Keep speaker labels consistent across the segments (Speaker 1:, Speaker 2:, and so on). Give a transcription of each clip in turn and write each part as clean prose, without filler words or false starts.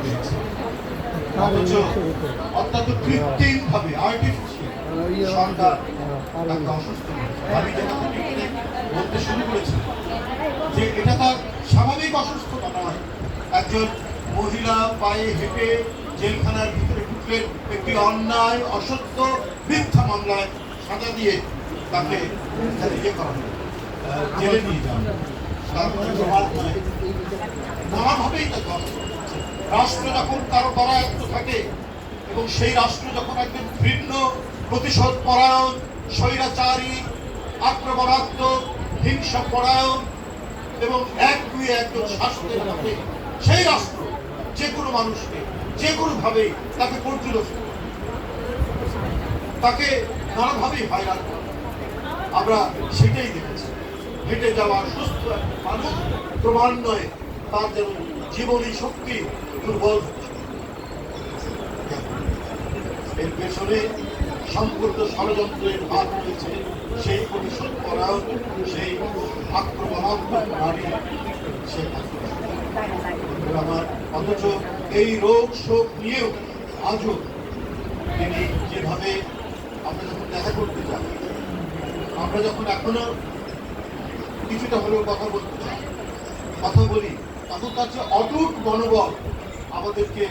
Speaker 1: পেয়েছে, অথচ অত্যন্ত কৃত্রিম ভাবে আর্টিফিশিয়াল সরকার তাকে অসুস্থ করেছে। আমি যখন বলতে শুরু করেছি যে এটা তার স্বাভাবিক অসুস্থতা নয়, একজন মহিলা পায়ে হেঁটে জেলখানার ভিতরে ঢুকলেন একটি অন্যায় অসত্য মিথ্যা মামলায় সাজা দিয়ে তাকে ইয়ে করা হলো, জেলে নিয়ে যাওয়া। তার কোনো প্রমাণ নয়, নানাভাবেই তাকে অসুস্থ। রাষ্ট্র যখন কারো পরায়ত্ত থাকে এবং সেই রাষ্ট্র যখন একজন ভিন্ন প্রতিশোধ পরায়ণ, স্বৈরাচারী, আক্রমণাত্মক, হিংসা পরায়ণ এবং একজন শাসকের হাতে, সেই রাষ্ট্র যে কোনো মানুষকে যে কোনো ভাবে তাকে পর্যবেক্ষণ, তাকে নানাভাবেই হয়রান করে। আমরা সেটাই দেখেছি। হেঁটে যাওয়া সুস্থ একটা মানুষ ক্রমান্বয়ে তার যেন জীবনী শক্তি দুর্বল হচ্ছে। এর পেছনে সম্পূর্ণ ষড়যন্ত্রের হাত রয়েছে সেই প্রতিশোধ পরায়ণ, সেই আক্রমণাত্মক নারী, সেই আমার। অথচ এই রোগ শোক নিয়েও আজও তিনি যেভাবে, আমরা যখন দেখা করতে চাই, আমরা যখন এখনো কিছুটা হলেও কথা বলতে চাই, কথা বলি, তখন তার যে অটুট মনোবল আমাদেরকে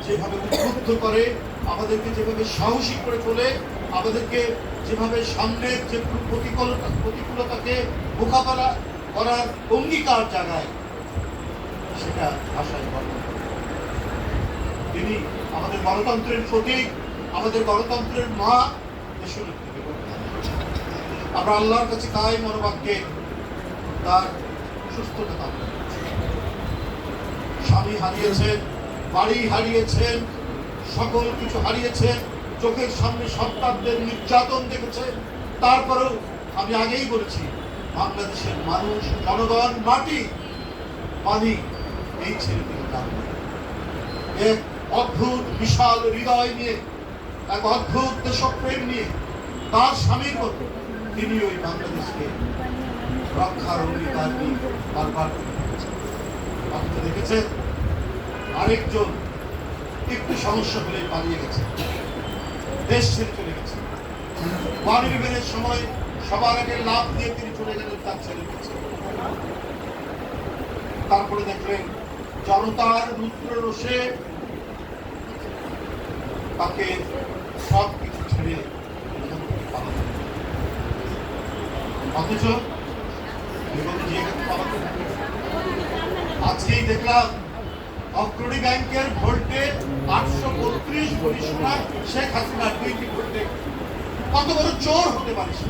Speaker 1: যেভাবে উদ্বুদ্ধ করে, আমাদেরকে যেভাবে সাহসী করে তোলে, আমাদেরকে যেভাবে সামনের যে প্রতিকূলতাকে মোকাবেলা করার অঙ্গীকার জাগায়, সেটা ভাষায় বর্ণনা করে। তিনি আমাদের গণতন্ত্রের প্রতীক, আমাদের গণতন্ত্রের মা, দেশনেত্রী। আমরা আল্লাহর কাছে তাই মনোবাক্যে তার সুস্থতা কামনা করছি। স্বামী হারিয়েছেন, বাড়ি হারিয়েছেন, সকল কিছু হারিয়েছেন, চোখের সামনে সন্তানদের নির্যাতন দেখেছেন। তারপরেও আমি আগেই বলেছি, বাংলাদেশের মানুষ, জনগণ, মাটি, পানি, এই ছেলেটির কারণ এক অদ্ভুত বিশাল হৃদয় নিয়ে, এক অদ্ভুত দেশপ্রেম নিয়ে, তার স্বামীর মতো তিনি ওই বাংলাদেশকে রক্ষার অঙ্গীকার নিয়ে বারবার আপনি দেখেছেন। আরেকজন একটু সমস্যা হলে পালিয়ে গেছে, দেশ ছেড়ে চলে গেছে। ওয়ানিবেনের সময় সবার আগে লাভ দিয়ে তিনি চলে গেলেন তার ছেলের কাছে। তারপরে দেখলেন জনতার রুদ্র রোষে তাকে সব কিছু ছেড়ে, অথচ আজকেই দেখলাম অগ্রণী ব্যাংকের ভোল্টে 832 কোটি সোনা শেখ হাসিনার 2টি ভোল্টে। কত বড় চোর হতে পারে সে?